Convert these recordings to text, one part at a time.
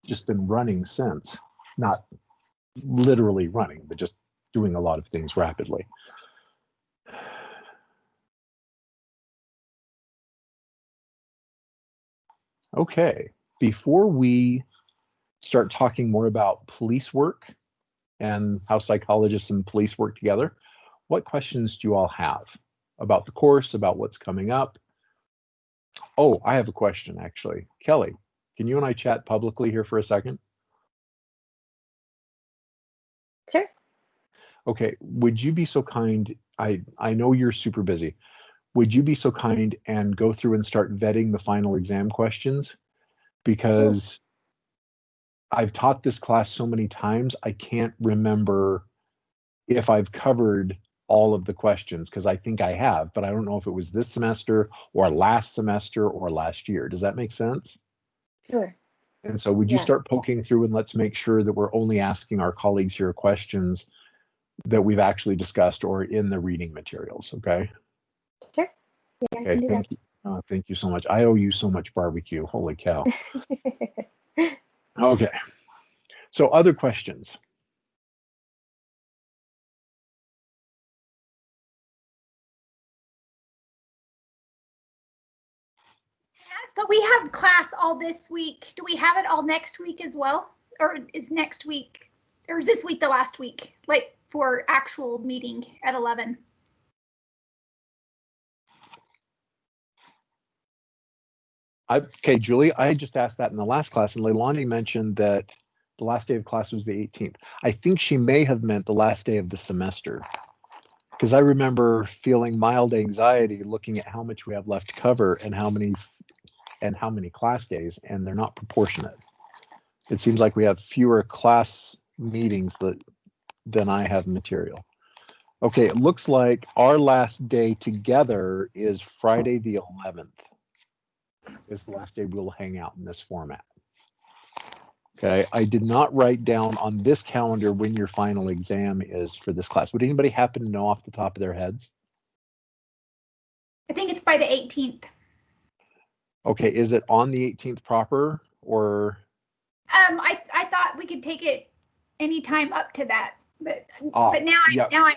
just been running since. Not literally running, but just doing a lot of things rapidly. Okay, before we start talking more about police work and how psychologists and police work together, what questions do you all have about the course, about what's coming up? Oh, I have a question actually. Kelly, can you and I chat publicly here for a second? Sure. Okay, would you be so kind? I know you're super busy. Would you be so kind and go through and start vetting the final exam questions? Because I've taught this class so many times, I can't remember if I've covered all of the questions, because I think I have, but I don't know if it was this semester or last semester or last year. Does that make sense? Sure. And so would you start poking through, and let's make sure that we're only asking our colleagues here questions that we've actually discussed or in the reading materials, okay? Sure. Yeah, Okay, thank you. Thank you so much. I owe you so much barbecue. Holy cow. Okay. So other questions? So we have class all this week. Do we have it all next week as well? Or is next week, or is this week the last week, like for actual meeting at 11? Okay, Julie, I just asked that in the last class, and Leilani mentioned that the last day of class was the 18th. I think she may have meant the last day of the semester, because I remember feeling mild anxiety looking at how much we have left to cover and how many class days, and they're not proportionate. It seems like we have fewer class meetings than I have material. Okay, it looks like our last day together is Friday the 11th. Is the last day we'll hang out in this format. Okay, I did not write down on this calendar when your final exam is for this class. Would anybody happen to know off the top of their heads? I think it's by the 18th. Okay, is it on the 18th proper, or? I thought we could take it anytime up to that, but now I'm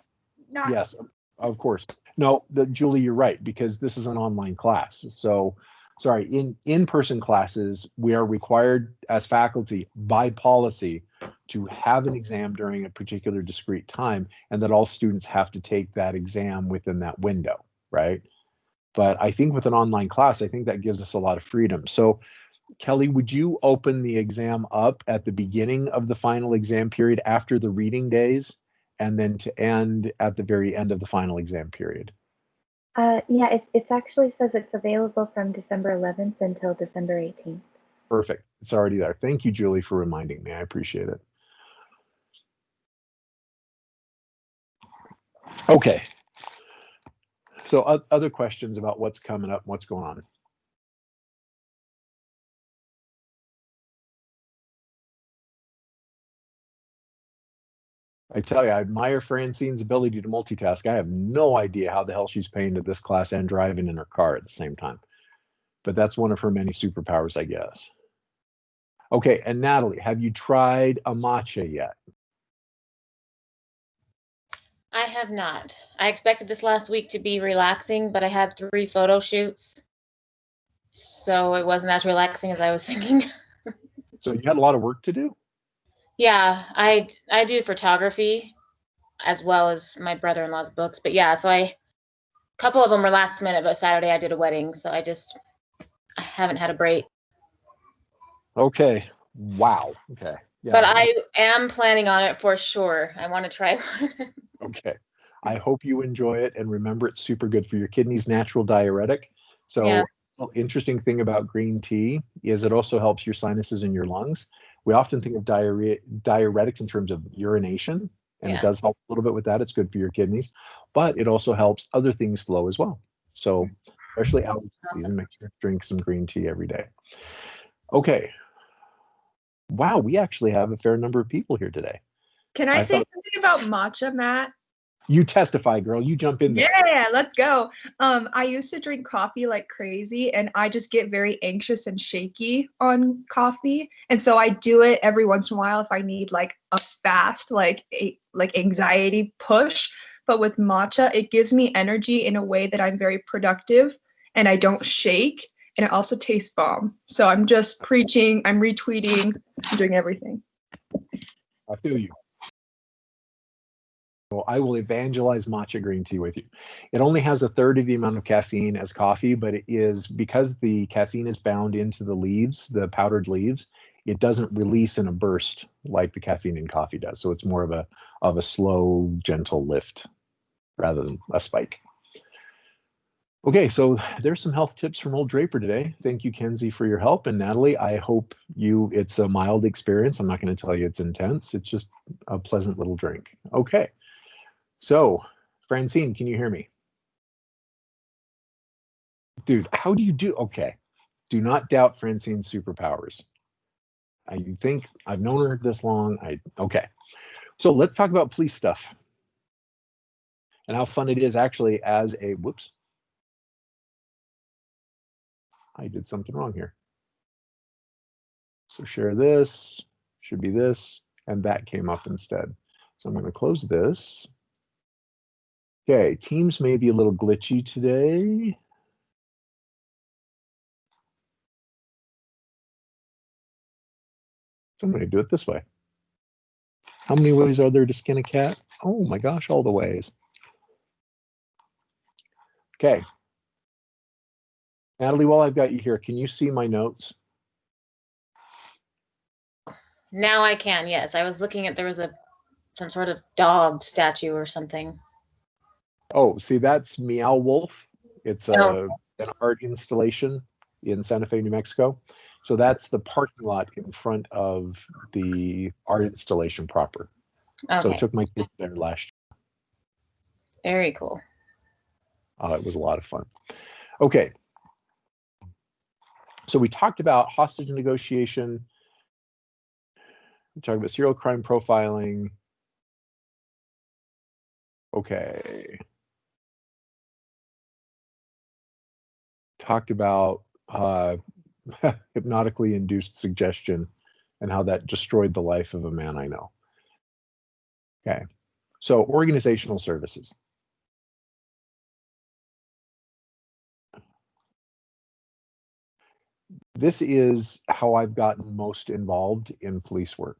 not. Yes, of course. No, Julie, you're right, because this is an online class. So, sorry, in-person classes, we are required as faculty by policy to have an exam during a particular discrete time, and that all students have to take that exam within that window, right? But I think with an online class, I think that gives us a lot of freedom. So Kelly, would you open the exam up at the beginning of the final exam period after the reading days, and then to end at the very end of the final exam period? Yeah, it actually says it's available from December 11th until December 18th. Perfect. It's already there. Thank you, Julie, for reminding me. I appreciate it. Okay. So other questions about what's coming up, what's going on? I tell you, I admire Francine's ability to multitask. I have no idea how the hell she's paying to this class and driving in her car at the same time. But that's one of her many superpowers, I guess. Okay, and Natalie, have you tried a matcha yet? I have not. I expected this last week to be relaxing, but I had 3 photo shoots, so it wasn't as relaxing as I was thinking. So you had a lot of work to do? Yeah, I do photography as well as my brother-in-law's books, but yeah, so a couple of them were last minute, but Saturday I did a wedding, so I haven't had a break. Okay. Wow. Okay. Yeah. But I am planning on it for sure. I want to try one. Okay. I hope you enjoy it, and remember, it's super good for your kidneys, natural diuretic. So yeah. Interesting thing about green tea is it also helps your sinuses and your lungs. We often think of diuretics in terms of urination, and it does help a little bit with that. It's good for your kidneys, but it also helps other things flow as well. So especially allergy season, make sure to drink some green tea every day. Okay. Wow, we actually have a fair number of people here today. Can I say something about matcha, Matt? You testify, girl. You jump in there. Yeah, let's go. I used to drink coffee like crazy, and I just get very anxious and shaky on coffee. And so I do it every once in a while if I need like a fast, like anxiety push. But with matcha, it gives me energy in a way that I'm very productive and I don't shake. And it also tastes bomb. So I'm just preaching, I'm retweeting, I'm doing everything. I feel you. Well, I will evangelize matcha green tea with you. It only has a third of the amount of caffeine as coffee, but it is because the caffeine is bound into the leaves, the powdered leaves, it doesn't release in a burst like the caffeine in coffee does. So it's more of a slow, gentle lift rather than a spike. Okay, so there's some health tips from Old Draper today. Thank you, Kenzie, for your help. And Natalie, I hope it's a mild experience. I'm not going to tell you it's intense. It's just a pleasant little drink. Okay. So, Francine, can you hear me? Dude, how do you do? Okay. Do not doubt Francine's superpowers. I think I've known her this long. Okay. So let's talk about police stuff and how fun it is actually as a, whoops. I did something wrong here. So share this, should be this, and that came up instead. So I'm going to close this. Okay, Teams may be a little glitchy today. So I'm going to do it this way. How many ways are there to skin a cat? Oh my gosh, all the ways. Okay. Natalie, while I've got you here, can you see my notes? Now I can, yes. I was looking at, there was some sort of dog statue or something. Oh, see, that's Meow Wolf. It's Oh. an art installation in Santa Fe, New Mexico. So that's the parking lot in front of the art installation proper. Okay. So I took my kids there last year. Very cool. It was a lot of fun. Okay. So we talked about hostage negotiation. We talked about serial crime profiling. Okay. Talked about hypnotically induced suggestion and how that destroyed the life of a man I know. Okay. So organizational services. This is how I've gotten most involved in police work,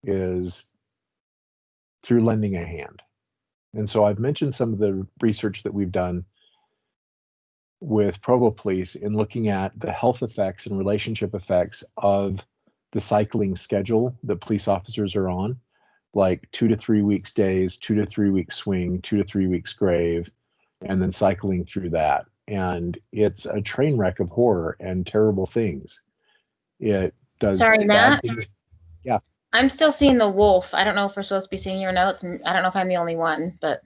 is through lending a hand. And so I've mentioned some of the research that we've done with Provo Police in looking at the health effects and relationship effects of the cycling schedule that police officers are on, like 2 to 3 weeks days, 2 to 3 weeks swing, 2 to 3 weeks grave, and then cycling through that. And it's a train wreck of horror and terrible things. It does. Sorry, Matt. Yeah. I'm still seeing the wolf. I don't know if we're supposed to be seeing your notes. And I don't know if I'm the only one, but.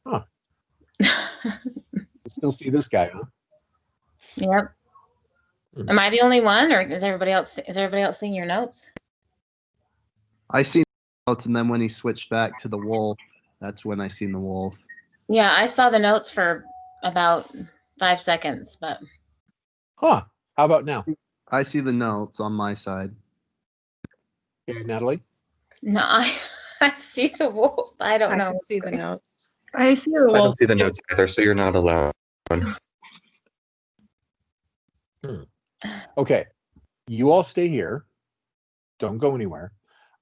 Huh. You still see this guy, huh? Yep. Am I the only one, or is everybody else seeing your notes? I seen the notes, and then when he switched back to the wolf, that's when I seen the wolf. Yeah, I saw the notes for about 5 seconds, but. Huh. How about now? I see the notes on my side. Okay, Natalie? No, I see the wolf. I don't know. I can see the notes. I see the I don't wolf. see the notes either, so you're not alone. Okay. You all stay here. Don't go anywhere.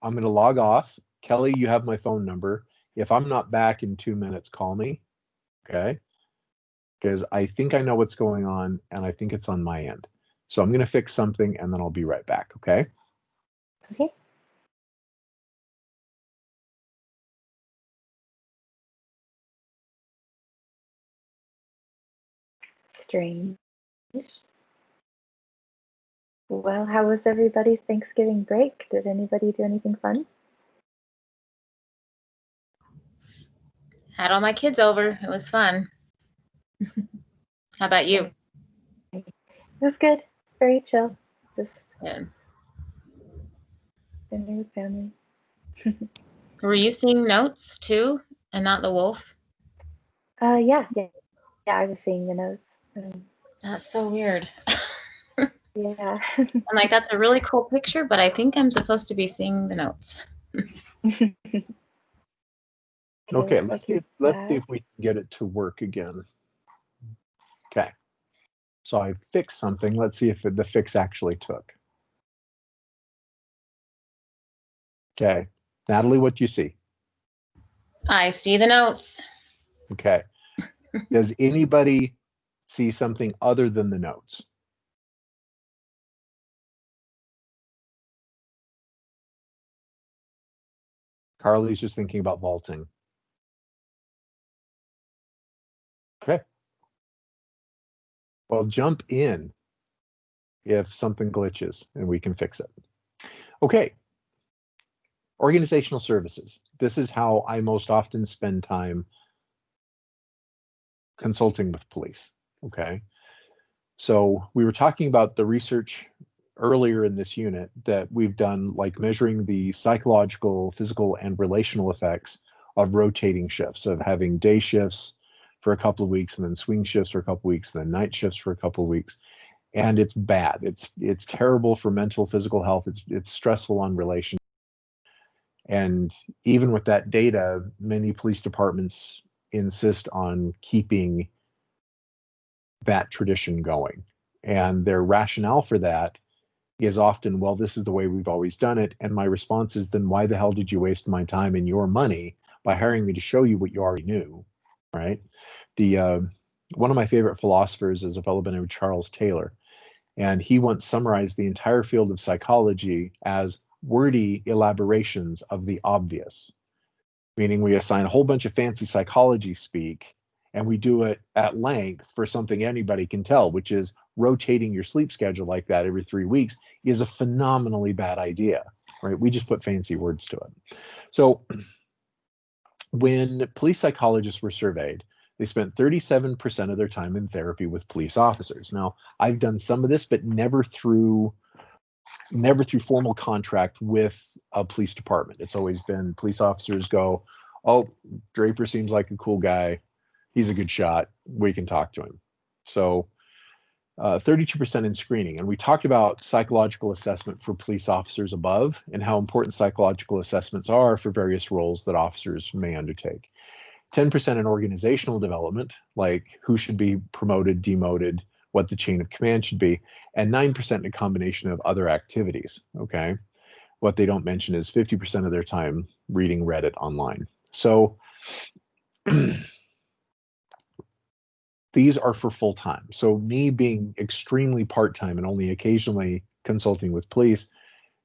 I'm going to log off. Kelly, you have my phone number. If I'm not back in 2 minutes, call me. Okay? Because I think I know what's going on, and I think it's on my end. So I'm going to fix something, and then I'll be right back. Okay? Okay. Strange. Well, how was everybody's Thanksgiving break? Did anybody do anything fun? Had all my kids over. It was fun. How about you? It was good. Very chill. Just Yeah. dinner with family. Were you seeing notes too, and not the wolf? Yeah, I was seeing the notes. That's so weird. Yeah. I'm like, that's a really cool picture, but I think I'm supposed to be seeing the notes. Okay, Let's let's see if we can get it to work again. Okay. So I fixed something. Let's see if the fix actually took. Okay. Natalie, what do you see? I see the notes. Okay. Does anybody see something other than the notes? Carly's just thinking about vaulting. Okay. Well, jump in if something glitches and we can fix it. Okay. Organizational services. This is how I most often spend time consulting with police. Okay. So we were talking about the research earlier in this unit that we've done, like measuring the psychological, physical, and relational effects of rotating shifts, of having day shifts for a couple of weeks and then swing shifts for a couple of weeks, and then night shifts for a couple of weeks. And it's bad. It's terrible for mental, physical health. It's stressful on relationships. And even with that data, many police departments insist on keeping that tradition going. And their rationale for that is often, well, this is the way we've always done it. And my response is, then why the hell did you waste my time and your money by hiring me to show you what you already knew, right? One of my favorite philosophers is a fellow by the name of Charles Taylor. And he once summarized the entire field of psychology as wordy elaborations of the obvious, meaning we assign a whole bunch of fancy psychology speak and we do it at length for something anybody can tell, which is rotating your sleep schedule like that every 3 weeks is a phenomenally bad idea, right? We just put fancy words to it. So when police psychologists were surveyed, they spent 37% of their time in therapy with police officers. Now, I've done some of this, but never through formal contract with a police department. It's always been police officers go, oh, Draper seems like a cool guy. He's a good shot. We can talk to him. So 32% in screening. And we talked about psychological assessment for police officers above and how important psychological assessments are for various roles that officers may undertake. 10% in organizational development, like who should be promoted, demoted, what the chain of command should be, and 9% in a combination of other activities, okay? What they don't mention is 50% of their time reading Reddit online. So these are for full time. So me being extremely part-time and only occasionally consulting with police,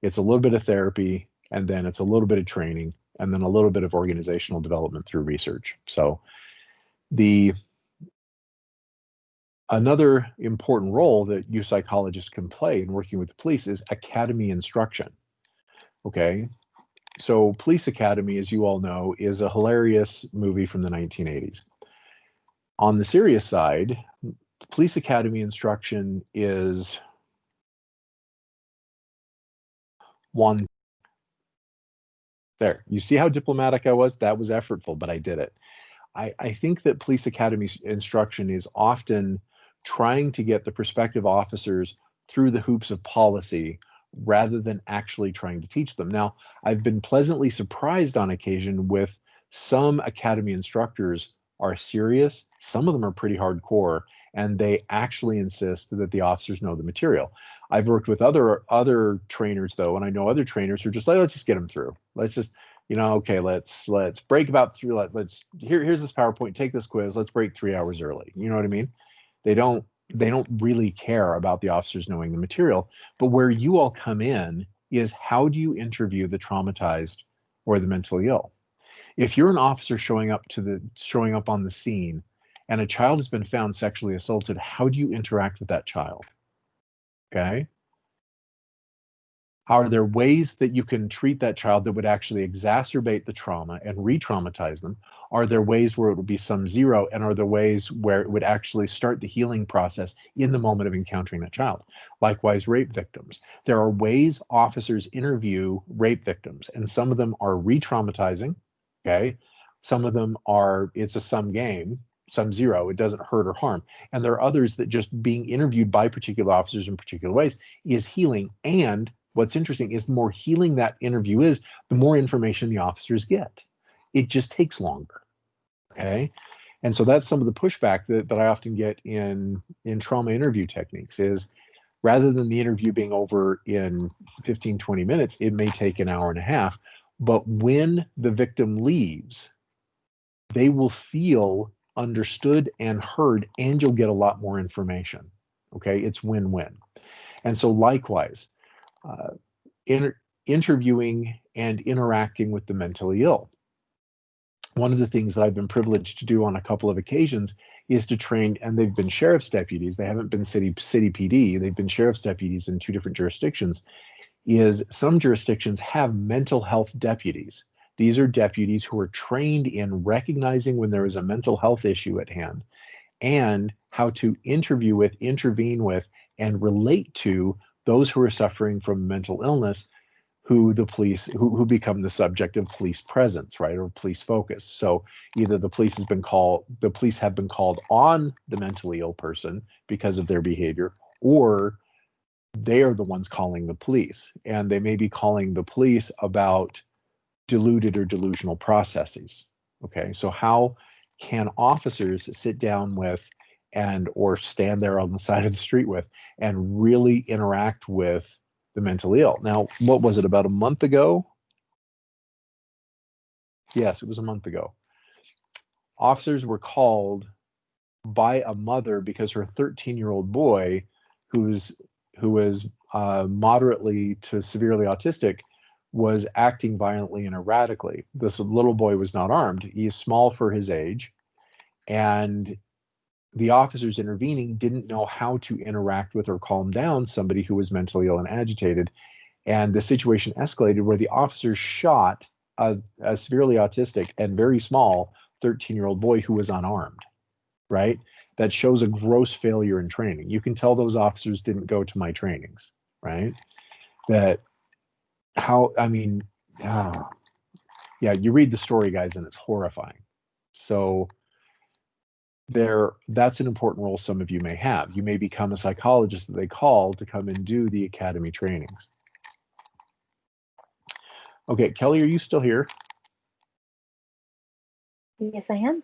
it's a little bit of therapy, and then it's a little bit of training, and then a little bit of organizational development through research. So another important role that you psychologists can play in working with the police is academy instruction. Okay, so Police Academy, as you all know, is a hilarious movie from the 1980s. On the serious side, Police Academy instruction is one. There, you see how diplomatic I was? That was effortful, but I did it. I think that Police Academy instruction is often trying to get the prospective officers through the hoops of policy rather than actually trying to teach them. Now, I've been pleasantly surprised on occasion with some academy instructors are serious. Some of them are pretty hardcore, and they actually insist that the officers know the material. I've worked with other trainers though, and I know other trainers who are just like, let's just get them through. Let's just, okay, let's break about through. Here's this PowerPoint. Take this quiz. Let's break 3 hours early. You know what I mean? They don't really care about the officers knowing the material. But where you all come in is, how do you interview the traumatized or the mentally ill? If you're an officer showing up on the scene and a child has been found sexually assaulted, how do you interact with that child? Okay. Are there ways that you can treat that child that would actually exacerbate the trauma and re-traumatize them? Are there ways where it would be sum zero? And are there ways where it would actually start the healing process in the moment of encountering that child? Likewise, rape victims. There are ways officers interview rape victims, and some of them are re-traumatizing, okay? Some of them are, it's a sum game, sum zero, it doesn't hurt or harm. And there are others that just being interviewed by particular officers in particular ways is healing. And what's interesting is the more healing that interview is, the more information the officers get. It just takes longer, okay? And so that's some of the pushback that I often get in trauma interview techniques is, rather than the interview being over in 15, 20 minutes, it may take an hour and a half. But when the victim leaves, they will feel understood and heard, and you'll get a lot more information, okay? It's win-win. And so likewise, interviewing and interacting with the mentally ill. One of the things that I've been privileged to do on a couple of occasions is to train, and they've been sheriff's deputies, they haven't been city PD, they've been sheriff's deputies in 2 different jurisdictions, is some jurisdictions have mental health deputies. These are deputies who are trained in recognizing when there is a mental health issue at hand and how to interview with, intervene with, and relate to those who are suffering from mental illness, who the police, who become the subject of police presence, right, or police focus. So either the police have been called on the mentally ill person because of their behavior, or they are the ones calling the police, and they may be calling the police about deluded or delusional processes. Okay, so how can officers sit down with or stand there on the side of the street with and really interact with the mentally ill? Now, what was it, about a month ago? Yes, it was a month ago. Officers were called by a mother because her 13-year-old boy, who was moderately to severely autistic, was acting violently and erratically. This little boy was not armed. He is small for his age, and the officers intervening didn't know how to interact with or calm down somebody who was mentally ill and agitated. And the situation escalated where the officers shot a severely autistic and very small 13-year-old boy who was unarmed, right? That shows a gross failure in training. You can tell those officers didn't go to my trainings, right? Yeah, you read the story, guys, and it's horrifying. So that's an important role some of you may have. You may become a psychologist that they call to come and do the academy trainings. Okay, Kelly, are you still here? Yes, I am.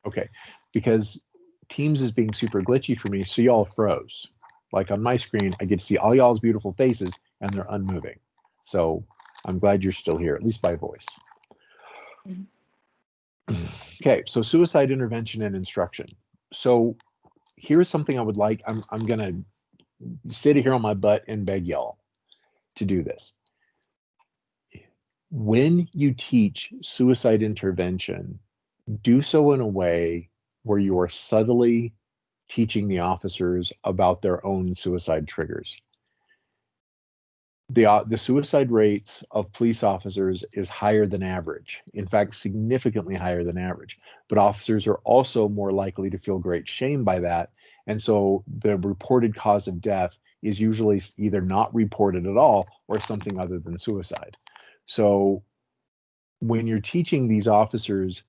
Okay, because Teams is being super glitchy for me, so y'all froze. Like on my screen, I get to see all y'all's beautiful faces, and they're unmoving. So I'm glad you're still here, at least by voice. Okay, so suicide intervention and instruction. So here's something I would like. I'm gonna sit here on my butt and beg y'all to do this. When you teach suicide intervention, do so in a way where you are subtly teaching the officers about their own suicide triggers. The suicide rates of police officers is higher than average. In fact, significantly higher than average. But officers are also more likely to feel great shame by that. And so the reported cause of death is usually either not reported at all or something other than suicide. So when you're teaching these officers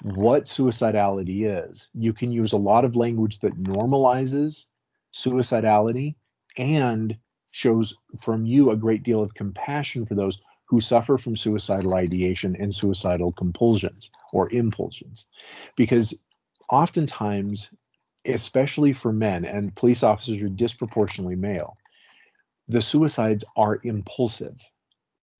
what suicidality is, you can use a lot of language that normalizes suicidality and shows from you a great deal of compassion for those who suffer from suicidal ideation and suicidal compulsions or impulsions. Because oftentimes, especially for men, and police officers are disproportionately male, the suicides are impulsive.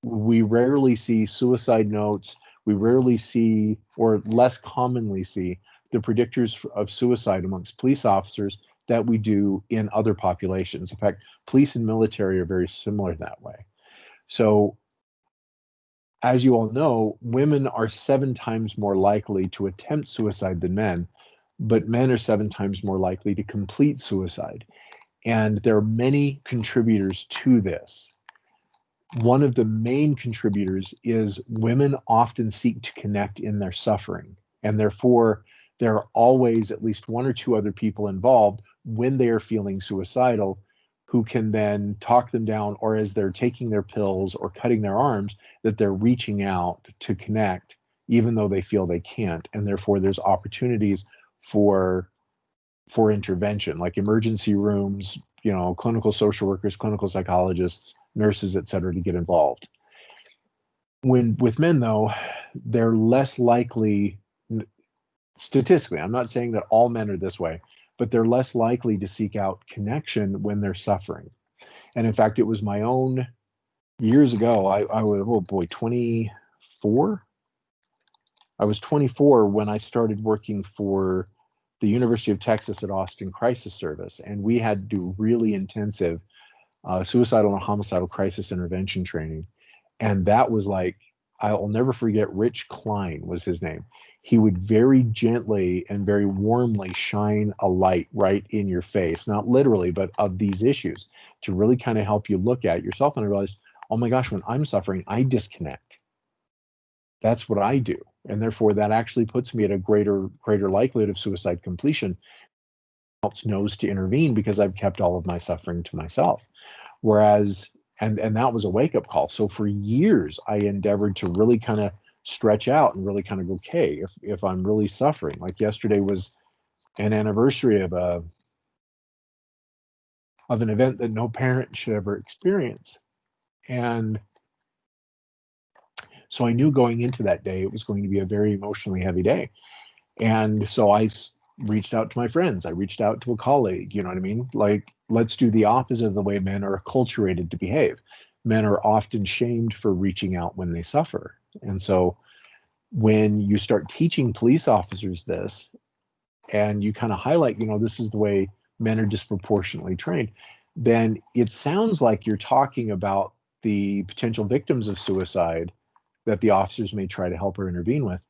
We rarely see suicide notes. We rarely see, or less commonly see, the predictors of suicide amongst police officers that we do in other populations. In fact, police and military are very similar that way. So, as you all know, women are 7 times more likely to attempt suicide than men, but men are 7 times more likely to complete suicide. And there are many contributors to this. one of the main contributors is women often seek to connect in their suffering, and therefore there are always at least one or two other people involved when they are feeling suicidal who can then talk them down, or as they're taking their pills or cutting their arms, that they're reaching out to connect even though they feel they can't. And therefore there's opportunities for intervention, like emergency rooms, you know, clinical social workers, clinical psychologists, nurses, et cetera, to get involved. With men though, they're less likely, statistically, I'm not saying that all men are this way, but they're less likely to seek out connection when they're suffering. And in fact, it was my own years ago, I was, oh boy, 24? I was 24 when I started working for the University of Texas at Austin Crisis Service, and we had to do really intensive suicidal and homicidal crisis intervention training. And that was like, I'll never forget, Rich Klein was his name. He would very gently and very warmly shine a light right in your face, not literally, but of these issues, to really kind of help you look at yourself. And I realized, oh my gosh, when I'm suffering, I disconnect. That's what I do. And therefore that actually puts me at a greater likelihood of suicide completion. Else knows to intervene because I've kept all of my suffering to myself. Whereas, and that was a wake-up call. So for years, I endeavored to really kind of stretch out and really kind of go, okay, if I'm really suffering, like yesterday was an anniversary of an event that no parent should ever experience. And so I knew going into that day, it was going to be a very emotionally heavy day. And so I reached out to my friends. I reached out to a colleague, you know what I mean? Like, let's do the opposite of the way men are acculturated to behave. Men are often shamed for reaching out when they suffer. And so when you start teaching police officers this, and you kind of highlight, you know, this is the way men are disproportionately trained, then it sounds like you're talking about the potential victims of suicide that the officers may try to help or intervene with.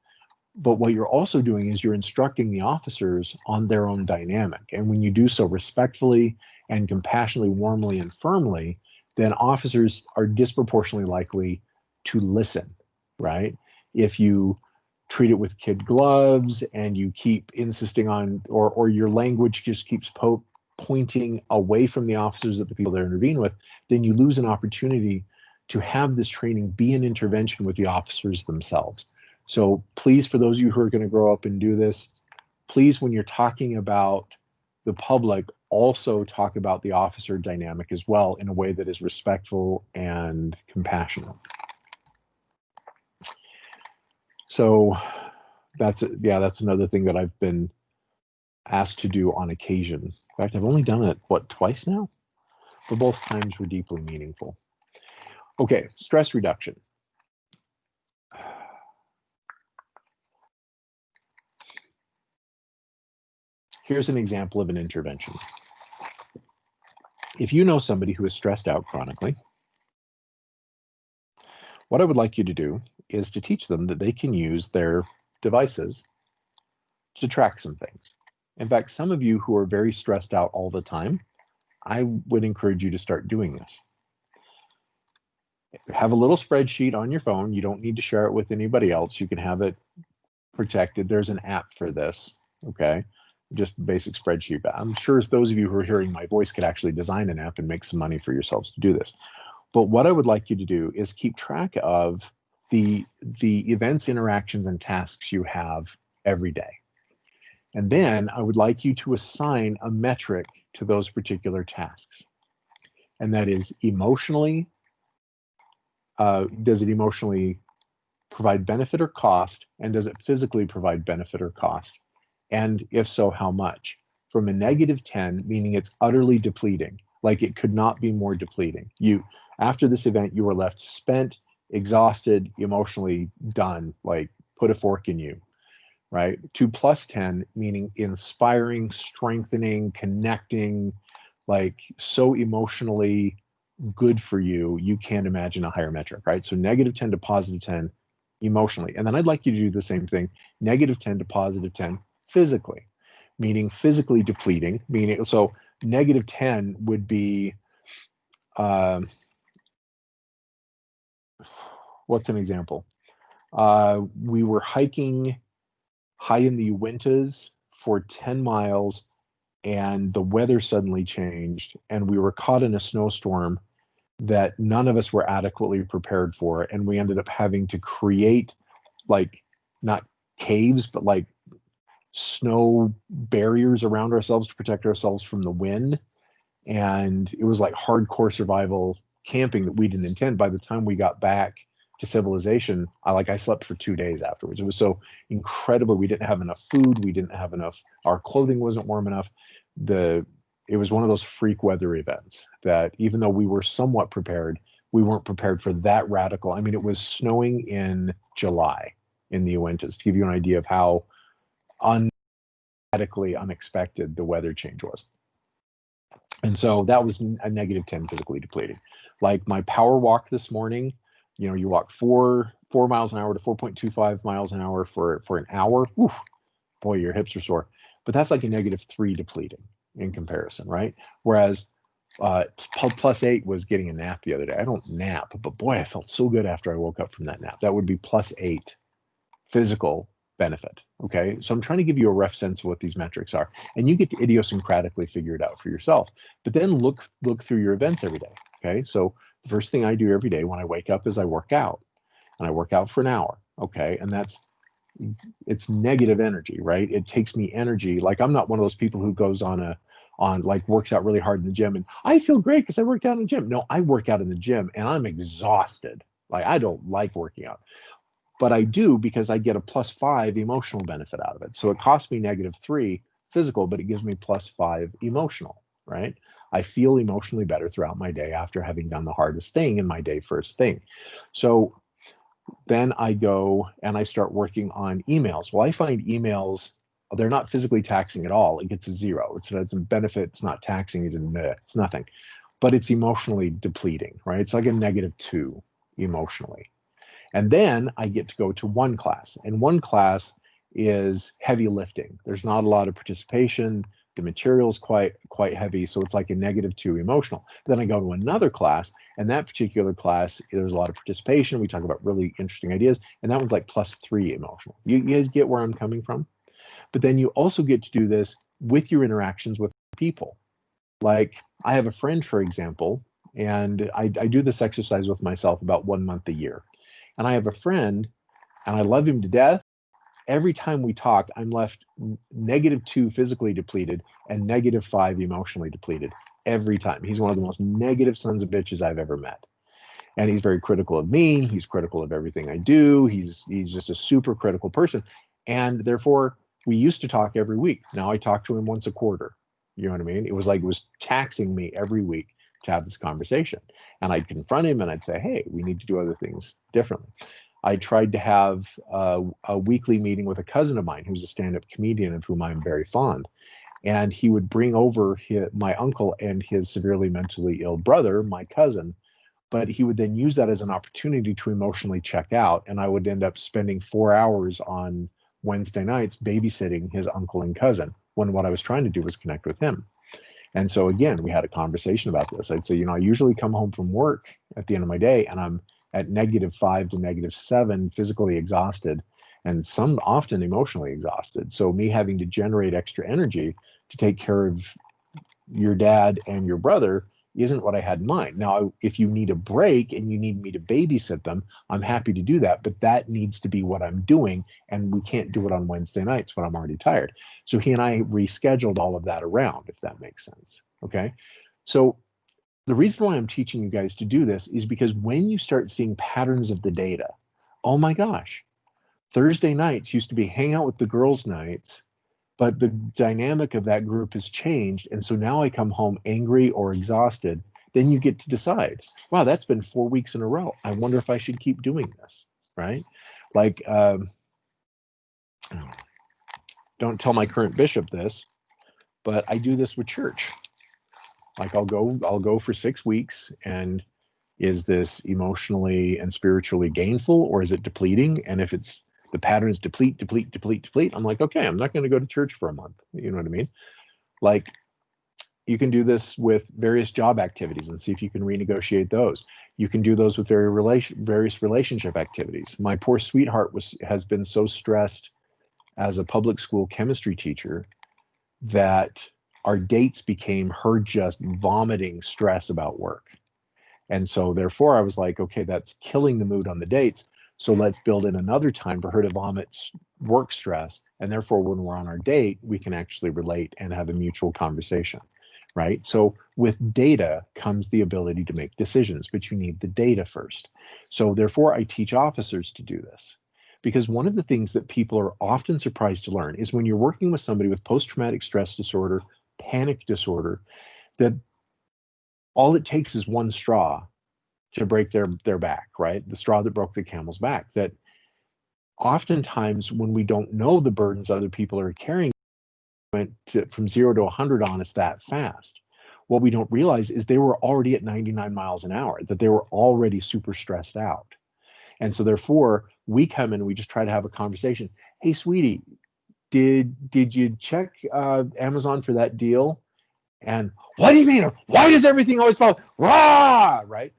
But what you're also doing is you're instructing the officers on their own dynamic. And when you do so respectfully and compassionately, warmly, and firmly, then officers are disproportionately likely to listen, right? If you treat it with kid gloves and you keep insisting on, or your language just keeps pointing away from the officers at the people they're intervening with, then you lose an opportunity to have this training be an intervention with the officers themselves. So please, for those of you who are going to grow up and do this, please, when you're talking about the public, also talk about the officer dynamic as well in a way that is respectful and compassionate. So that's another thing that I've been asked to do on occasion. In fact, I've only done it, what, twice now? But both times were deeply meaningful. Okay, stress reduction. Here's an example of an intervention. If you know somebody who is stressed out chronically, what I would like you to do is to teach them that they can use their devices to track some things. In fact, some of you who are very stressed out all the time, I would encourage you to start doing this. Have a little spreadsheet on your phone. You don't need to share it with anybody else. You can have it protected. There's an app for this, okay? Just basic spreadsheet. But I'm sure those of you who are hearing my voice could actually design an app and make some money for yourselves to do this. But what I would like you to do is keep track of the events, interactions, and tasks you have every day. And then I would like you to assign a metric to those particular tasks. And that is emotionally, does it emotionally provide benefit or cost? And does it physically provide benefit or cost? And if so, how much? From a -10, meaning it's utterly depleting, like it could not be more depleting. After this event, you were left spent, exhausted, emotionally done, like put a fork in you, right? To +10, meaning inspiring, strengthening, connecting, like so emotionally good for you, you can't imagine a higher metric, right? So -10 to +10 emotionally. And then I'd like you to do the same thing, -10 to +10 physically, meaning physically depleting, meaning, so -10 would be what's an example? We were hiking high in the Uintas for 10 miles, and the weather suddenly changed, and we were caught in a snowstorm that none of us were adequately prepared for, and we ended up having to create, like, not caves, but like snow barriers around ourselves to protect ourselves from the wind. And it was like hardcore survival camping that we didn't intend. By the time we got back to civilization, I slept for 2 days afterwards. It was so incredible. We didn't have enough food. We didn't have enough. Our clothing wasn't warm enough. It was one of those freak weather events that even though we were somewhat prepared, we weren't prepared for that radical. I mean, it was snowing in July in the Uintas, to give you an idea of how radically unexpected the weather change was. And so that was a -10 physically depleting. Like my power walk this morning, you walk 4 miles an hour to 4.25 miles an hour for an hour. Oof, boy, your hips are sore. But that's like a -3 depleting in comparison, right? Whereas +8 was getting a nap the other day. I don't nap, but boy, I felt so good after I woke up from that nap. That would be +8 physical benefit. Okay, so I'm trying to give you a rough sense of what these metrics are, and you get to idiosyncratically figure it out for yourself. But then look through your events every day. Okay, so the first thing I do every day when I wake up is I work out, and I work out for an hour. Okay, and it's negative energy, right? It takes me energy. Like I'm not one of those people who goes on works out really hard in the gym and I feel great because I worked out in the gym. No, I work out in the gym and I'm exhausted. Like I don't like working out. But I do because I get a +5 emotional benefit out of it. So it costs me -3 physical, but it gives me +5 emotional, right? I feel emotionally better throughout my day after having done the hardest thing in my day first thing. So then I go and I start working on emails. Well, I find emails, they're not physically taxing at all. It gets a 0. It's a benefit. It's not taxing. It's nothing. But it's emotionally depleting, right? It's like a -2 emotionally. And then I get to go to one class, and one class is heavy lifting. There's not a lot of participation. The material's quite heavy, so it's like a -2 emotional. Then I go to another class, and that particular class, there's a lot of participation. We talk about really interesting ideas, and that one's like +3 emotional. You guys get where I'm coming from? But then you also get to do this with your interactions with people. Like I have a friend, for example, and I do this exercise with myself about 1 month a year. And I have a friend, and I love him to death. Every time we talk, I'm left -2 physically depleted and -5 emotionally depleted every time. He's one of the most negative sons of bitches I've ever met. And he's very critical of me. He's critical of everything I do. He's just a super critical person. And therefore, we used to talk every week. Now I talk to him once a quarter. You know what I mean? It was taxing me every week to have this conversation. And I'd confront him and I'd say, hey, we need to do other things differently. I tried to have a weekly meeting with a cousin of mine who's a stand-up comedian of whom I'm very fond. And he would bring over my uncle and his severely mentally ill brother, my cousin, but he would then use that as an opportunity to emotionally check out. And I would end up spending 4 hours on Wednesday nights babysitting his uncle and cousin when what I was trying to do was connect with him. And so again, we had a conversation about this. I'd say, I usually come home from work at the end of my day and I'm at -5 to -7 physically exhausted and often emotionally exhausted. So me having to generate extra energy to take care of your dad and your brother isn't what I had in mind. Now, if you need a break and you need me to babysit them, I'm happy to do that, but that needs to be what I'm doing, and we can't do it on Wednesday nights when I'm already tired. So he and I rescheduled all of that around, if that makes sense, okay? So the reason why I'm teaching you guys to do this is because when you start seeing patterns of the data, oh my gosh, Thursday nights used to be hang out with the girls' nights, but the dynamic of that group has changed. And so now I come home angry or exhausted. Then you get to decide, wow, that's been 4 weeks in a row. I wonder if I should keep doing this, right? Like, don't tell my current bishop this, but I do this with church. Like I'll go for 6 weeks, and is this emotionally and spiritually gainful, or is it depleting? And if it's the patterns deplete, I'm like, okay, I'm not going to go to church for a month. You know what I mean? Like You can do this with various job activities and see if you can renegotiate those. You can do those with various relationship activities. My poor sweetheart has been so stressed as a public school chemistry teacher that our dates became her just vomiting stress about work. And so therefore I was like, okay, that's killing the mood on the dates. So let's build in another time for her to vomit work stress. And therefore, when we're on our date, we can actually relate and have a mutual conversation, right? So with data comes the ability to make decisions, but you need the data first. So therefore, I teach officers to do this. Because one of the things that people are often surprised to learn is when you're working with somebody with post-traumatic stress disorder, panic disorder, that all it takes is one straw to break their back, right? The straw that broke the camel's back. That oftentimes when we don't know the burdens other people are carrying, went from 0 to 100 on us that fast. What we don't realize is they were already at 99 miles an hour, that they were already super stressed out. And so therefore we come in and we just try to have a conversation. Hey, sweetie, did you check Amazon for that deal? And what do you mean? Why does everything always fall? Rah! Right?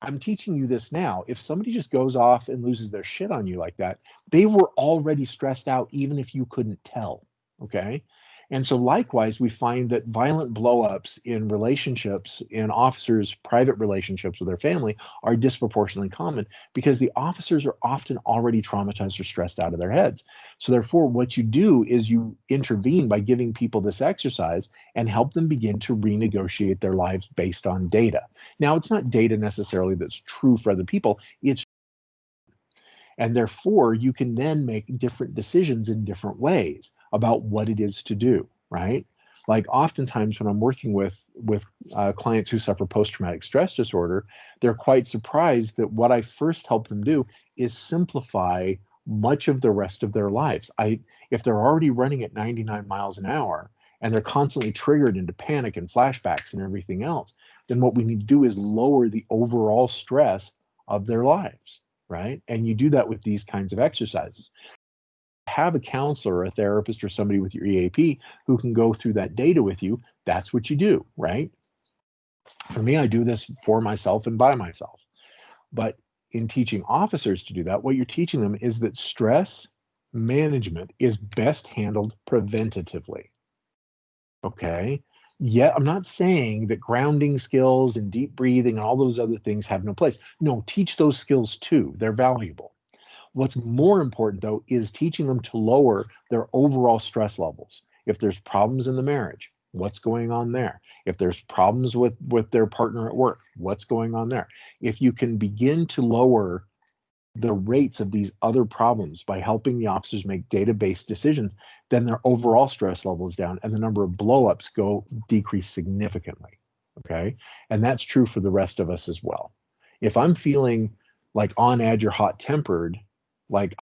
I'm teaching you this now. If somebody just goes off and loses their shit on you like that, they were already stressed out, even if you couldn't tell. Okay. And so likewise, we find that violent blowups in relationships, in officers' private relationships with their family, are disproportionately common because the officers are often already traumatized or stressed out of their heads. So therefore, what you do is you intervene by giving people this exercise and help them begin to renegotiate their lives based on data. Now, it's not data necessarily that's true for other people. It's and therefore, you can then make different decisions in different ways about what it is to do, right? Like oftentimes when I'm working with clients who suffer post-traumatic stress disorder, they're quite surprised that what I first help them do is simplify much of the rest of their lives. If they're already running at 99 miles an hour and they're constantly triggered into panic and flashbacks and everything else, then what we need to do is lower the overall stress of their lives. Right? And you do that with these kinds of exercises. Have a counselor, a therapist, or somebody with your EAP who can go through that data with you. That's what you do, right? For me, I do this for myself and by myself. But in teaching officers to do that, what you're teaching them is that stress management is best handled preventatively. Okay? Yet I'm not saying that grounding skills and deep breathing and all those other things have no place. No, teach those skills too. They're valuable. What's more important though is teaching them to lower their overall stress levels. If there's problems in the marriage, what's going on there? If there's problems with their partner at work, what's going on there? If you can begin to lower the rates of these other problems by helping the officers make data-based decisions, then their overall stress level is down and the number of blowups decrease significantly. Okay. And that's true for the rest of us as well. If I'm feeling like on edge or hot tempered, like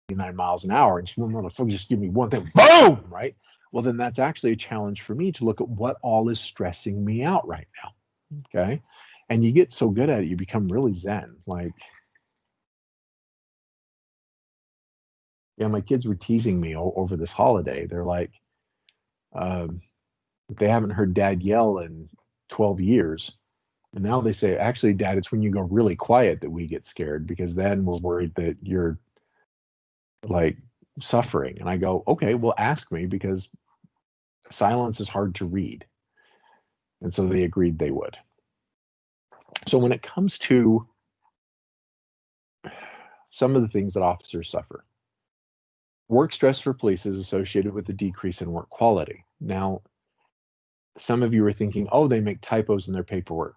9 miles an hour, and motherfucker just give me one thing, boom, right? Well, then that's actually a challenge for me to look at what all is stressing me out right now. Okay. And you get so good at it, you become really zen. Like, yeah, my kids were teasing me over this holiday. They're like, they haven't heard Dad yell in 12 years. And now they say, actually, Dad, it's when you go really quiet that we get scared because then we're worried that you're like suffering. And I go, okay, well, ask me because silence is hard to read. And so they agreed they would. So when it comes to some of the things that officers suffer, work stress for police is associated with a decrease in work quality. Now, some of you are thinking, oh, they make typos in their paperwork.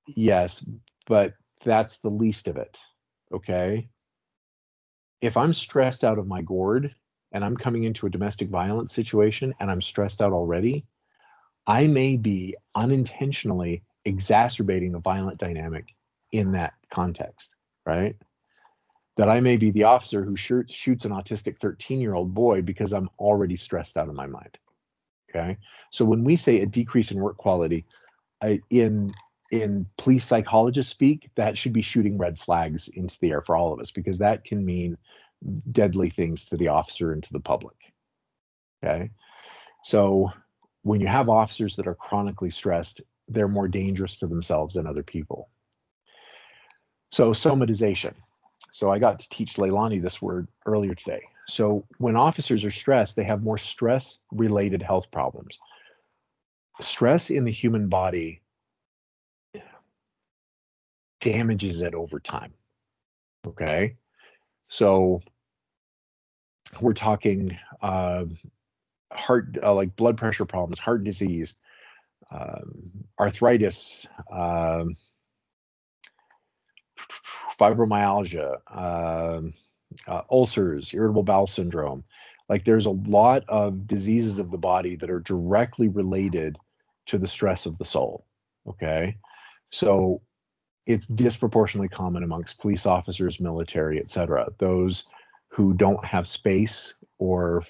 Yes, but that's the least of it, okay? If I'm stressed out of my gourd and I'm coming into a domestic violence situation and I'm stressed out already, I may be unintentionally exacerbating the violent dynamic in that context, right? That I may be the officer who shoots an autistic 13-year-old boy because I'm already stressed out of my mind. Okay, so when we say a decrease in work quality, in police psychologist speak, that should be shooting red flags into the air for all of us because that can mean deadly things to the officer and to the public. Okay, so when you have officers that are chronically stressed, they're more dangerous to themselves and other people. So somatization. So I got to teach Leilani this word earlier today. So when officers are stressed, they have more stress-related health problems. Stress in the human body damages it over time. Okay, so we're talking heart, like blood pressure problems, heart disease, arthritis, fibromyalgia, ulcers, irritable bowel syndrome. Like there's a lot of diseases of the body that are directly related to the stress of the soul. Okay, so it's disproportionately common amongst police officers, military, etc. Those who don't have space or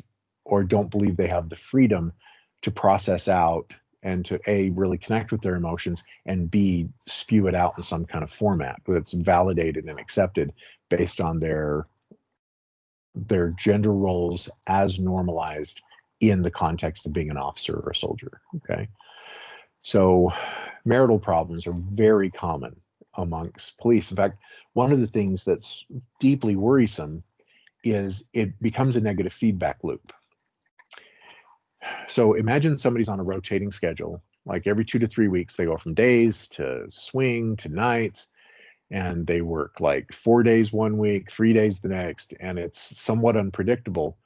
don't believe they have the freedom to process out and to A, really connect with their emotions, and B, spew it out in some kind of format that's validated and accepted based on their gender roles as normalized in the context of being an officer or a soldier. Okay, so marital problems are very common amongst police. In fact, one of the things that's deeply worrisome is it becomes a negative feedback loop. So imagine somebody's on a rotating schedule, like every 2 to 3 weeks, they go from days to swing to nights, and they work like 4 days one week, 3 days the next, and it's somewhat unpredictable.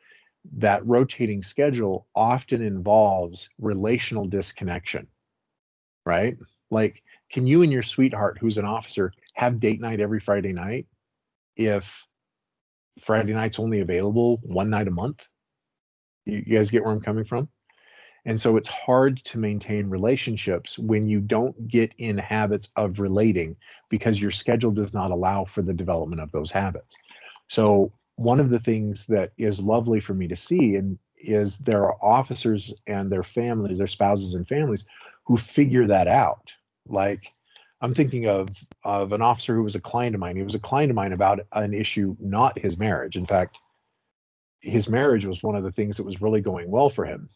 That rotating schedule often involves relational disconnection, right? Like, can you and your sweetheart, who's an officer, have date night every Friday night if Friday night's only available one night a month? You guys get where I'm coming from? And so it's hard to maintain relationships when you don't get in habits of relating because your schedule does not allow for the development of those habits. So one of the things that is lovely for me to see is there are officers and their families, their spouses and families who figure that out. Like, I'm thinking of an officer who was a client of mine. He was a client of mine about an issue, not his marriage. In fact, his marriage was one of the things that was really going well for him.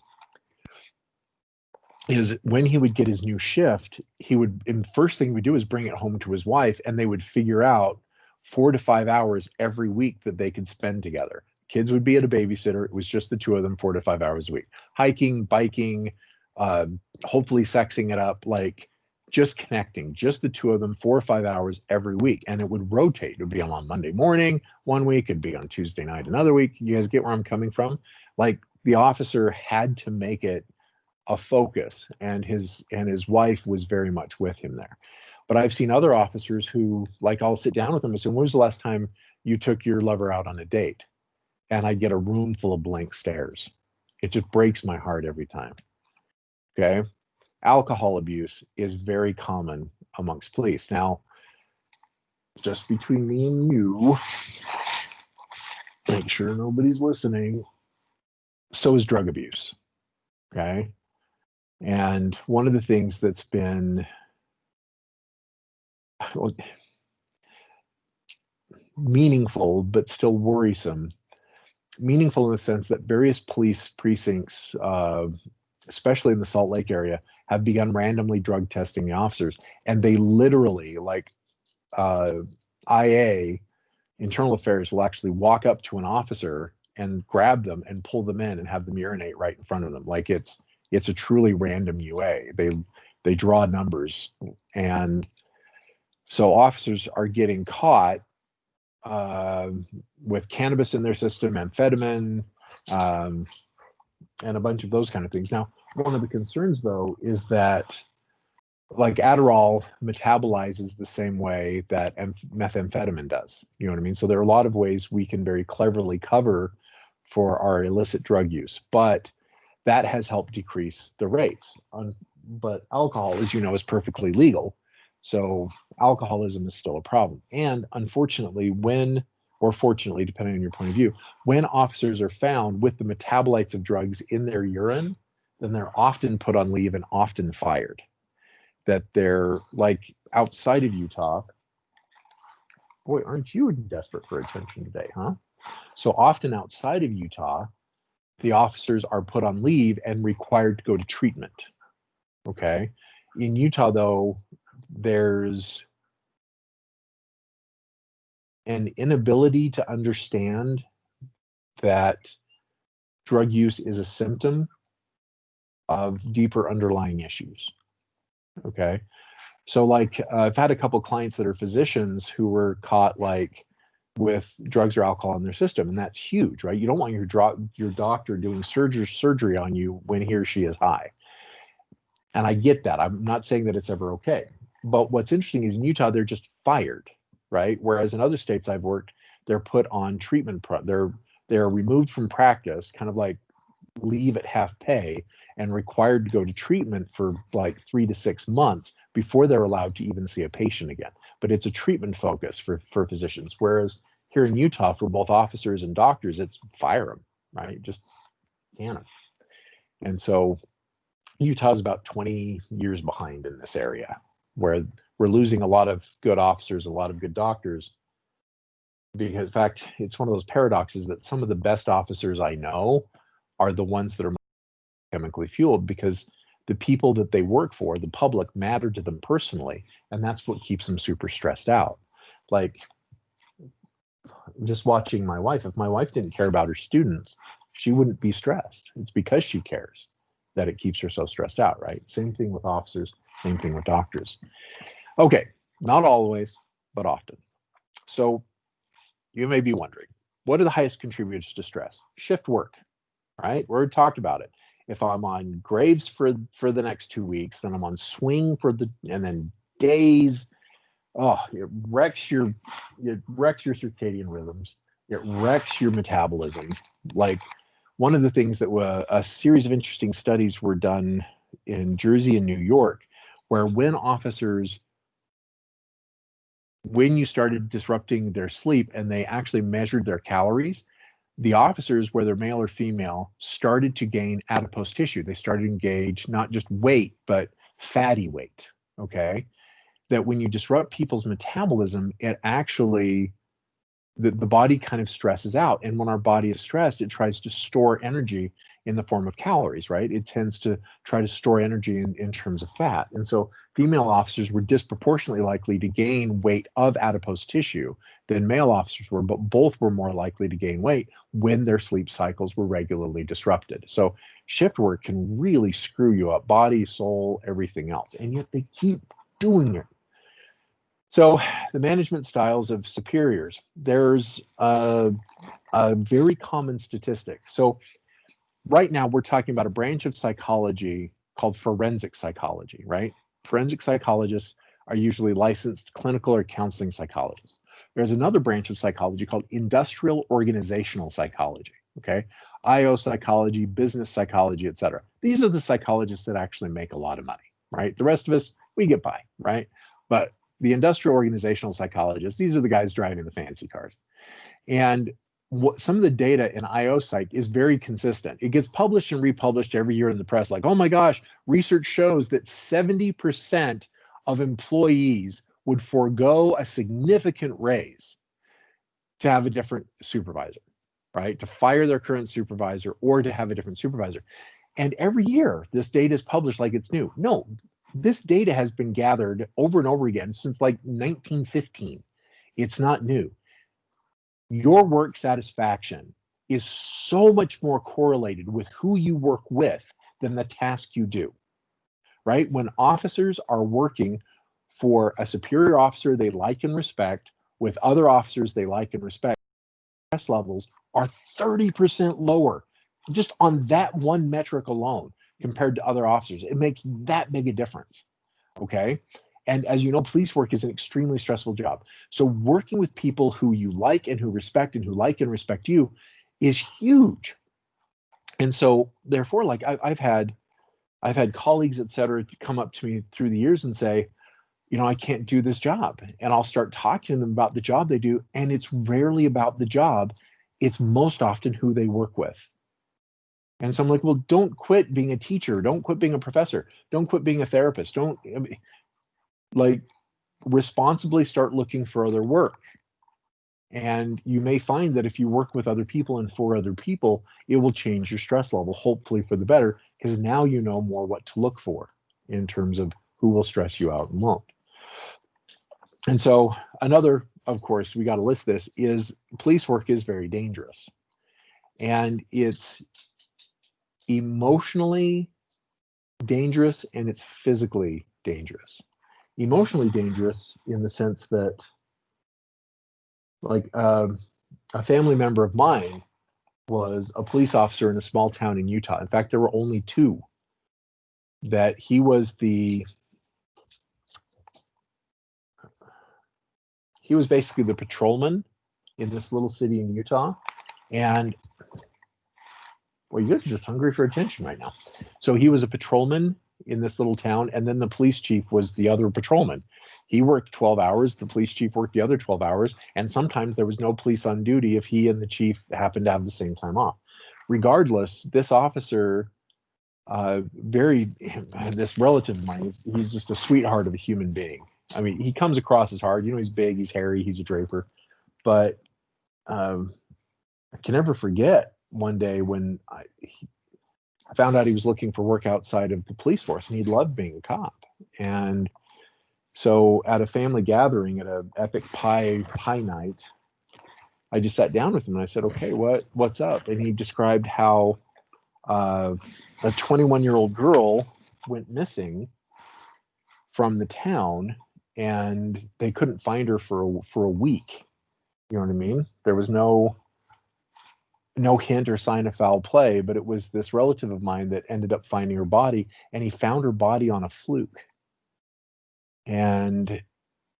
Is when he would get his new shift, and the first thing he would do is bring it home to his wife, and they would figure out 4 to 5 hours every week that they could spend together. Kids would be at a babysitter. It was just the two of them, 4 to 5 hours a week. Hiking, biking, hopefully sexing it up, like just connecting, just the two of them, 4 or 5 hours every week. And it would rotate. It would be on Monday morning one week, it'd be on Tuesday night another week. You guys get where I'm coming from? Like, the officer had to make it a focus, and his wife was very much with him there. But I've seen other officers who, like, I'll sit down with them and say, when was the last time you took your lover out on a date? And I get a room full of blank stares. It just breaks my heart every time. Okay. Alcohol abuse is very common amongst police. Now, just between me and you, make sure nobody's listening, so is drug abuse. Okay. And one of the things that's been meaningful, but still worrisome, meaningful in the sense that various police precincts, especially in the Salt Lake area, have begun randomly drug testing the officers. And they literally, like, IA, Internal Affairs, will actually walk up to an officer and grab them and pull them in and have them urinate right in front of them. Like, it's a truly random UA. They draw numbers, and so officers are getting caught with cannabis in their system, amphetamine, and a bunch of those kind of things. Now, one of the concerns, though, is that, like, Adderall metabolizes the same way that methamphetamine does. You know what I mean? So there are a lot of ways we can very cleverly cover for our illicit drug use, but that has helped decrease the rates. But alcohol, as you know, is perfectly legal. So alcoholism is still a problem. And unfortunately, or fortunately, depending on your point of view, when officers are found with the metabolites of drugs in their urine, then they're often put on leave and often fired. That they're, like, outside of Utah. Boy, aren't you desperate for attention today, huh? So often outside of Utah, the officers are put on leave and required to go to treatment. Okay. In Utah, though, there's an inability to understand that drug use is a symptom of deeper underlying issues. Okay. So like I've had a couple clients that are physicians who were caught like with drugs or alcohol in their system, and that's huge, right? You don't want your doctor doing surgery on you when he or she is high. And I get that. I'm not saying that it's ever okay. But what's interesting is in Utah, they're just fired, right? Whereas in other states I've worked, they're put on treatment. They're removed from practice, kind of like leave at half pay, and required to go to treatment for like 3 to 6 months before they're allowed to even see a patient again. But it's a treatment focus for physicians. Whereas here in Utah, for both officers and doctors, it's fire them, right? Just can them. And so Utah's about 20 years behind in this area, where we're losing a lot of good officers, a lot of good doctors. Because in fact, it's one of those paradoxes that some of the best officers I know are the ones that are chemically fueled, because the people that they work for, the public, matter to them personally, and that's what keeps them super stressed out. Like just watching my wife, if my wife didn't care about her students, she wouldn't be stressed. It's because she cares that it keeps her so stressed out, right? Same thing with officers, same thing with doctors. Okay, not always, but often. So you may be wondering, what are the highest contributors to stress? Shift work, right? We already talked about it. If I'm on graves for the next 2 weeks, then I'm on swing and then days. Oh, it wrecks your circadian rhythms. It wrecks your metabolism. Like one of the things that a series of interesting studies were done in Jersey and New York, where when you started disrupting their sleep and they actually measured their calories, the officers, whether male or female, started to gain adipose tissue. They started to engage not just weight, but fatty weight, okay? That when you disrupt people's metabolism, it actually, the body kind of stresses out. And when our body is stressed, it tries to store energy in the form of calories, right? It tends to try to store energy in terms of fat. And so female officers were disproportionately likely to gain weight of adipose tissue than male officers were, but both were more likely to gain weight when their sleep cycles were regularly disrupted. So shift work can really screw you up, body, soul, everything else. And yet they keep doing it. So the management styles of superiors, there's a very common statistic. So right now we're talking about a branch of psychology called forensic psychology, right? Forensic psychologists are usually licensed clinical or counseling psychologists. There's another branch of psychology called industrial organizational psychology, okay? IO psychology, business psychology, etc. These are the psychologists that actually make a lot of money, right? The rest of us, we get by, right? But the industrial organizational psychologists, these are the guys driving the fancy cars. And some of the data in IO Psych is very consistent. It gets published and republished every year in the press, like, oh my gosh, research shows that 70% of employees would forego a significant raise to have a different supervisor, right? To fire their current supervisor or to have a different supervisor. And every year, this data is published like it's new. No, this data has been gathered over and over again since like 1915. It's not new. Your work satisfaction is so much more correlated with who you work with than the task you do, right? When officers are working for a superior officer they like and respect with other officers they like and respect, stress levels are 30% lower just on that one metric alone compared to other officers. It makes that big a difference, okay? And as you know, police work is an extremely stressful job. So working with people who you like and who respect and who like and respect you is huge. And so therefore, like I've had colleagues, et cetera, come up to me through the years and say, you know, I can't do this job. And I'll start talking to them about the job they do. And it's rarely about the job. It's most often who they work with. And so I'm like, well, don't quit being a teacher. Don't quit being a professor. Don't quit being a therapist. Don't, I mean, like, responsibly start looking for other work. And you may find that if you work with other people and for other people, it will change your stress level, hopefully for the better, because now you know more what to look for in terms of who will stress you out and won't. And so another, of course, we got to list this, is police work is very dangerous. And it's emotionally dangerous and it's physically dangerous. Emotionally dangerous in the sense that, like, a family member of mine was a police officer in a small town in Utah. In fact, there were only two. That he was basically the patrolman in this little city in Utah. And well, you guys are just hungry for attention right now. So he was a patrolman in this little town, and then the police chief was the other patrolman. He worked 12 hours, the police chief worked the other 12 hours, and sometimes there was no police on duty if he and the chief happened to have the same time off. Regardless, this officer, this relative of mine, he's just a sweetheart of a human being. I mean, he comes across as hard. You know, he's big, he's hairy, he's a draper. But I can never forget one day when I found out he was looking for work outside of the police force, and he loved being a cop. And so at a family gathering, at an epic pie night, I just sat down with him and I said, okay, what's up? And he described how a 21-year-old girl went missing from the town, and they couldn't find her for a week. You know what I mean? There was no hint or sign of foul play, but it was this relative of mine that ended up finding her body, and he found her body on a fluke. And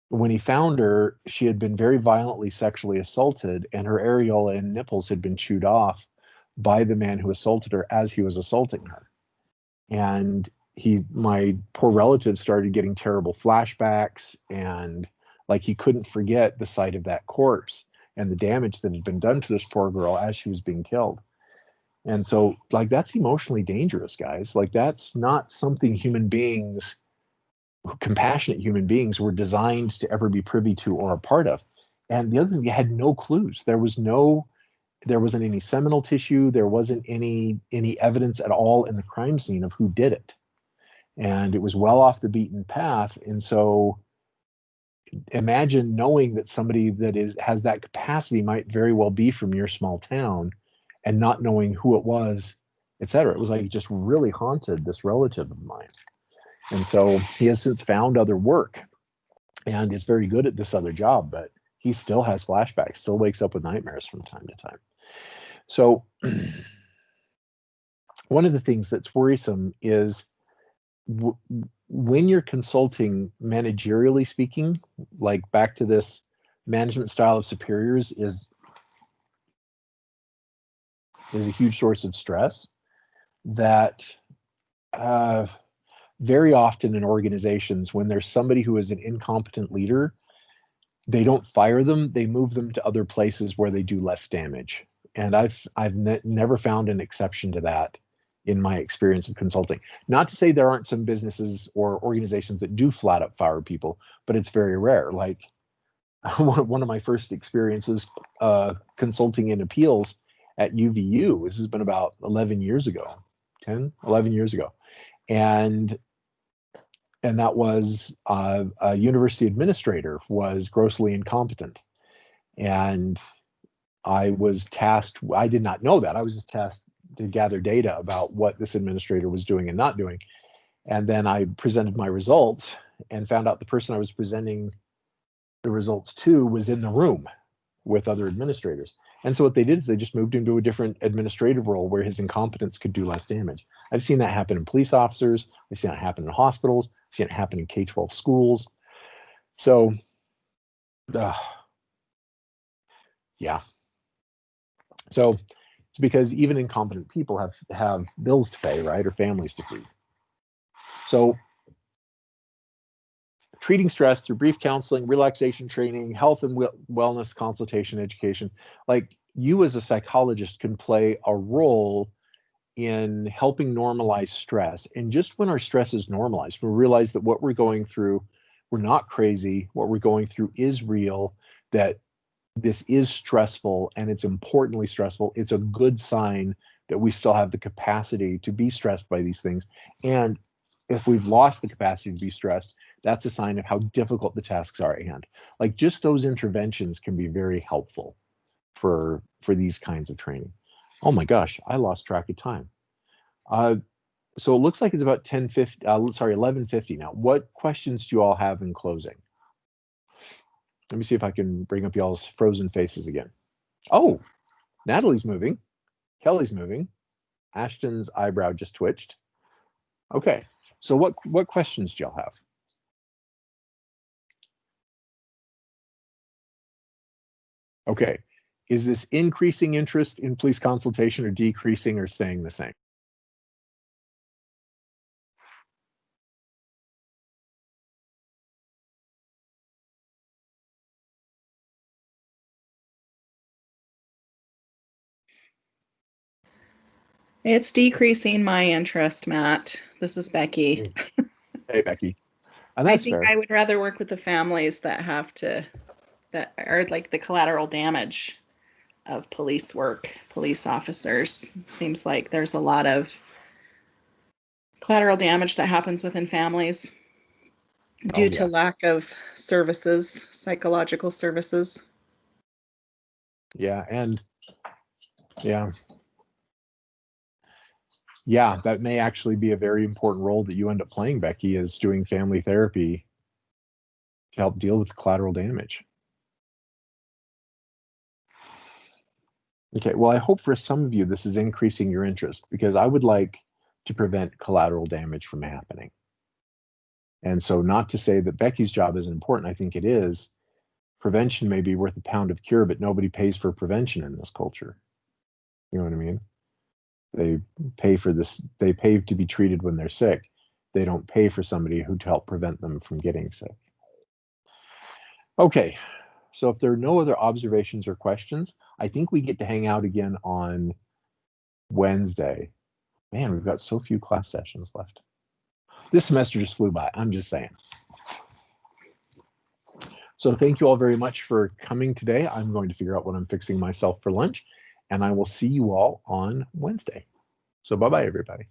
when he found her, she had been very violently sexually assaulted, and her areola and nipples had been chewed off by the man who assaulted her as he was assaulting her. And my poor relative started getting terrible flashbacks, and like he couldn't forget the sight of that corpse and the damage that had been done to this poor girl as she was being killed. And so, like, that's emotionally dangerous, guys. Like, that's not something compassionate human beings were designed to ever be privy to or a part of. And the other thing, they had no clues. There wasn't any seminal tissue. There wasn't any evidence at all in the crime scene of who did it. And it was well off the beaten path. And so imagine knowing that somebody that has that capacity might very well be from your small town, and not knowing who it was, etc. It was like it just really haunted this relative of mine. And so he has since found other work and is very good at this other job, but he still has flashbacks, still wakes up with nightmares from time to time. So one of the things that's worrisome is when you're consulting, managerially speaking, like back to this management style of superiors is a huge source of stress that very often in organizations, when there's somebody who is an incompetent leader, they don't fire them, they move them to other places where they do less damage. And I've never found an exception to that in my experience of consulting. Not to say there aren't some businesses or organizations that do flat up fire people, but it's very rare. Like one of my first experiences consulting in appeals at UVU, this has been about 11 years ago. And that was a university administrator was grossly incompetent. And I was tasked, I did not know that. I was just tasked to gather data about what this administrator was doing and not doing. And then I presented my results and found out the person I was presenting the results to was in the room with other administrators. And so what they did is they just moved him to a different administrative role where his incompetence could do less damage. I've seen that happen in police officers. I've seen it happen in hospitals. I've seen it happen in K-12 schools. So, yeah. So it's because even incompetent people have bills to pay, right, or families to feed. So treating stress through brief counseling, relaxation training, health and wellness consultation, education. Like, you as a psychologist can play a role in helping normalize stress. And just when our stress is normalized, we realize that what we're going through, we're not crazy. What we're going through is real, that this is stressful, and it's importantly stressful. It's a good sign that we still have the capacity to be stressed by these things. And if we've lost the capacity to be stressed, that's a sign of how difficult the tasks are at hand. Like just those interventions can be very helpful for these kinds of training. Oh my gosh, I lost track of time. So it looks like it's about 11:50 now. What questions do you all have in closing? Let me see if I can bring up y'all's frozen faces again. Oh, Natalie's moving. Kelly's moving. Ashton's eyebrow just twitched. Okay, so what questions do y'all have? Okay, is this increasing interest in police consultation or decreasing or staying the same? It's decreasing my interest, Matt. This is Becky. Hey, Becky. And I that's think fair. I would rather work with the families that are like the collateral damage of police work, police officers. Seems like there's a lot of collateral damage that happens within families due to lack of services, psychological services. Yeah, and yeah, that may actually be a very important role that you end up playing, Becky, is doing family therapy to help deal with collateral damage. Okay, well, I hope for some of you this is increasing your interest, because I would like to prevent collateral damage from happening. And so, not to say that Becky's job isn't important, I think it is. Prevention may be worth a pound of cure, but nobody pays for prevention in this culture. You know what I mean? They pay for this, they pay to be treated when they're sick. They don't pay for somebody who to help prevent them from getting sick. Okay, so if there are no other observations or questions, I think we get to hang out again on Wednesday. Man, we've got so few class sessions left. This semester just flew by, I'm just saying. So thank you all very much for coming today. I'm going to figure out what I'm fixing myself for lunch, and I will see you all on Wednesday. So bye-bye, everybody.